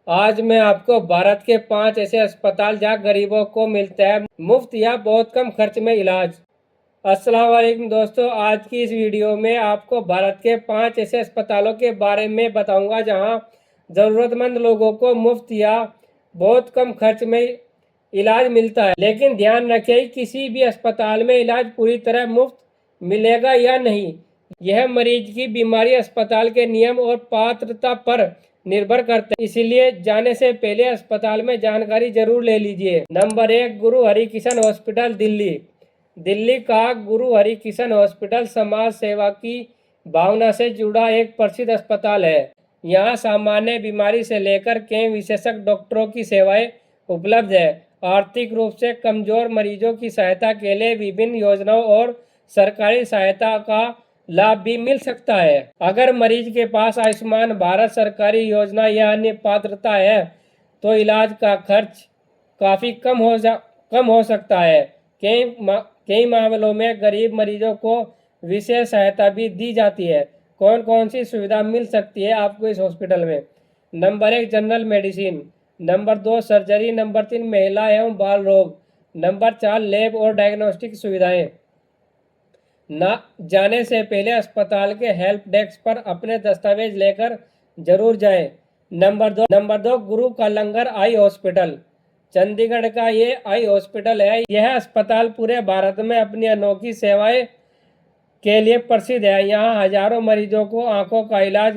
आज मैं आपको भारत के 5 ऐसे अस्पताल जहां गरीबों को मिलता है मुफ्त या बहुत कम खर्च में इलाज। अस्सलाम वालेकुम दोस्तों, आज की इस वीडियो में आपको भारत के 5 ऐसे अस्पतालों के बारे में बताऊंगा जहां ज़रूरतमंद लोगों को मुफ्त या बहुत कम खर्च में इलाज मिलता है। लेकिन ध्यान रखें कि किसी भी अस्पताल में इलाज पूरी तरह मुफ्त मिलेगा या नहीं, यह मरीज की बीमारी, अस्पताल के नियम और पात्रता पर निर्भर करते हैं। इसलिए जाने से पहले अस्पताल में जानकारी जरूर ले लीजिए। नंबर 1, गुरु हरिकिशन हॉस्पिटल, दिल्ली। दिल्ली का गुरु हरिकिशन हॉस्पिटल समाज सेवा की भावना से जुड़ा एक प्रसिद्ध अस्पताल है। यहाँ सामान्य बीमारी से लेकर कई विशेषज्ञ डॉक्टरों की सेवाएं उपलब्ध है। आर्थिक रूप से कमजोर मरीजों की सहायता के लिए विभिन्न योजनाओं और सरकारी सहायता का लाभ भी मिल सकता है। अगर मरीज के पास आयुष्मान भारत सरकारी योजना या अन्य पात्रता है तो इलाज का खर्च काफ़ी कम हो सकता है। कई मामलों में गरीब मरीजों को विशेष सहायता भी दी जाती है। कौन कौन सी सुविधा मिल सकती है आपको इस हॉस्पिटल में? Number 1, general medicine. Number 2, surgery. Number 3, महिला एवं बाल रोग। नंबर 4, लैब और डायग्नोस्टिक सुविधाएं। ना जाने से पहले अस्पताल के हेल्प डेस्क पर अपने दस्तावेज लेकर जरूर जाएं। नंबर दो, गुरु का लंगर आई हॉस्पिटल। चंडीगढ़ का ये आई हॉस्पिटल है। यह अस्पताल पूरे भारत में अपनी अनोखी सेवाएं के लिए प्रसिद्ध है। यहाँ हजारों मरीजों को आंखों का इलाज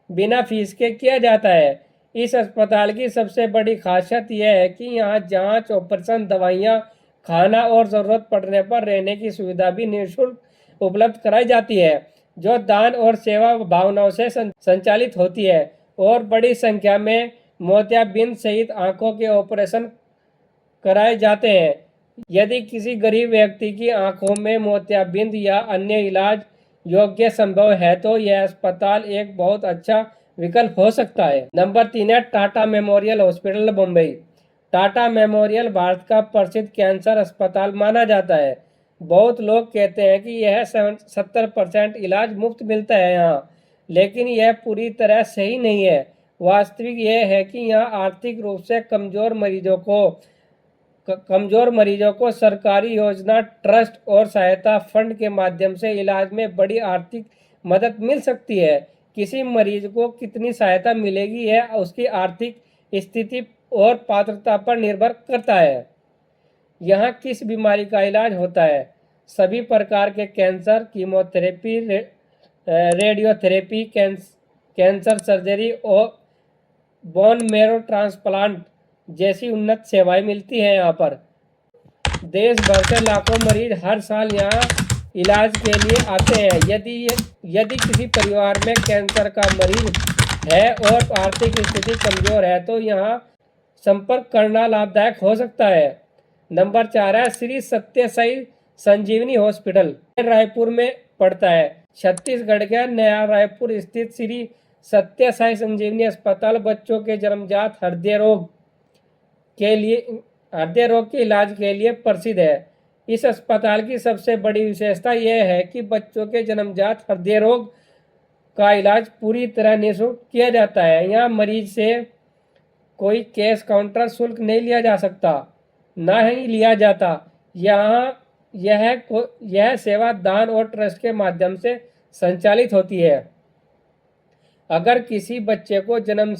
बिना फीस के किया जाता है। इस अस्पताल की सबसे बड़ी खासियत यह है कि यहाँ जांच, ऑपरेशन, दवाइयाँ, खाना और ज़रूरत पड़ने पर रहने की सुविधा भी निःशुल्क उपलब्ध कराई जाती है, जो दान और सेवा भावनाओं से संचालित होती है। और बड़ी संख्या में मोतियाबिंद सहित आंखों के ऑपरेशन कराए जाते हैं। यदि किसी गरीब व्यक्ति की आंखों में मोतियाबिंद या अन्य इलाज योग्य संभव है तो यह अस्पताल एक बहुत अच्छा विकल्प हो सकता है। नंबर 3 है Tata memorial hospital, Mumbai. Tata memorial Bharat का प्रसिद्ध कैंसर अस्पताल माना जाता है। बहुत लोग कहते हैं कि यह 70% इलाज मुफ्त मिलता है यहाँ, लेकिन यह पूरी तरह सही नहीं है। वास्तविक यह है कि यहाँ आर्थिक रूप से कमजोर मरीजों को सरकारी योजना, ट्रस्ट और सहायता फंड के माध्यम से इलाज में बड़ी आर्थिक मदद मिल सकती है। किसी मरीज को कितनी सहायता मिलेगी यह उसकी आर्थिक स्थिति और पात्रता पर निर्भर करता है। यहाँ किस बीमारी का इलाज होता है? सभी प्रकार के cancer, chemotherapy, radiotherapy, cancer surgery और बोन मैरो ट्रांसप्लांट जैसी उन्नत सेवाएं मिलती हैं यहाँ पर। देश भर से लाखों मरीज हर साल यहाँ इलाज के लिए आते हैं। यदि किसी परिवार में कैंसर का मरीज है और आर्थिक स्थिति कमजोर है तो यहाँ संपर्क करना लाभदायक हो सकता है। नंबर 4 है श्री सत्य साई संजीवनी हॉस्पिटल, रायपुर में पड़ता है। छत्तीसगढ़ के नया रायपुर स्थित श्री सत्य साई संजीवनी अस्पताल बच्चों के जन्मजात हृदय रोग के इलाज के लिए प्रसिद्ध है। इस अस्पताल की सबसे बड़ी विशेषता यह है कि बच्चों के जन्मजात हृदय रोग का इलाज पूरी तरह निःशुल्क किया जाता है। यहाँ मरीज से कोई कैश काउंटर शुल्क नहीं लिया जा सकता, ना ही लिया जाता। यहाँ यह सेवा दान और ट्रस्ट के माध्यम से संचालित होती है। अगर किसी बच्चे को जन्म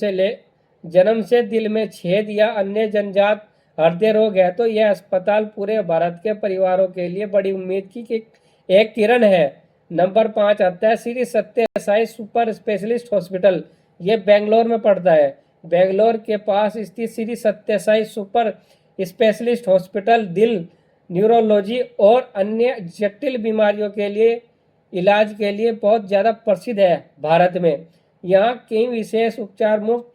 से दिल में छेद या अन्य जन्मजात हृदय रोग है तो यह अस्पताल पूरे भारत के परिवारों के लिए बड़ी उम्मीद की एक किरण है। नंबर 5 आता है श्री सत्य साई सुपर स्पेशलिस्ट हॉस्पिटल। ये बेंगलोर में पड़ता है। बेंगलोर के पास स्थित श्री सत्य साई सुपर स्पेशलिस्ट हॉस्पिटल दिल, न्यूरोलॉजी और अन्य जटिल बीमारियों के लिए इलाज के लिए बहुत ज़्यादा प्रसिद्ध है भारत में। यहाँ कई विशेष उपचार मुफ्त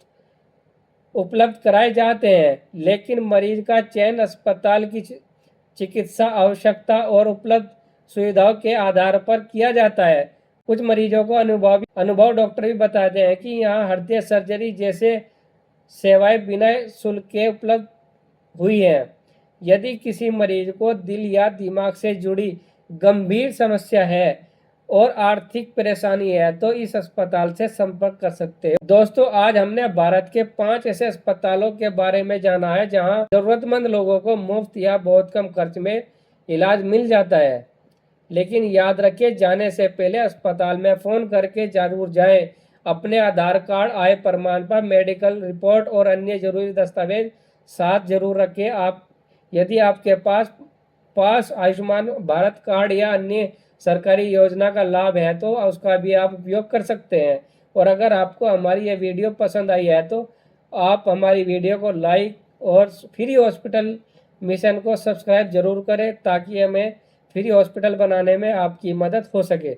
उपलब्ध कराए जाते हैं, लेकिन मरीज का चयन अस्पताल की चिकित्सा आवश्यकता और उपलब्ध सुविधाओं के आधार पर किया जाता है। कुछ मरीजों को अनुभव डॉक्टर भी बताते हैं कि यहाँ हृदय सर्जरी जैसे सेवाएं बिना शुल्क के उपलब्ध हुई हैं। यदि किसी मरीज को दिल या दिमाग से जुड़ी गंभीर समस्या है और आर्थिक परेशानी है तो इस अस्पताल से संपर्क कर सकते हैं। दोस्तों, आज हमने भारत के 5 ऐसे अस्पतालों के बारे में जाना है जहां जरूरतमंद लोगों को मुफ्त या बहुत कम खर्च में इलाज मिल जाता है। लेकिन याद रखें, जाने से पहले अस्पताल में फ़ोन करके जरूर जाएं। अपने आधार कार्ड, आय प्रमाण पत्र, मेडिकल रिपोर्ट और अन्य जरूरी दस्तावेज साथ जरूर रखें। यदि आपके पास आयुष्मान भारत कार्ड या अन्य सरकारी योजना का लाभ है तो उसका भी आप उपयोग कर सकते हैं। और अगर आपको हमारी ये वीडियो पसंद आई है तो आप हमारी वीडियो को लाइक और फ्री हॉस्पिटल मिशन को सब्सक्राइब जरूर करें ताकि हमें फ्री हॉस्पिटल बनाने में आपकी मदद हो सके।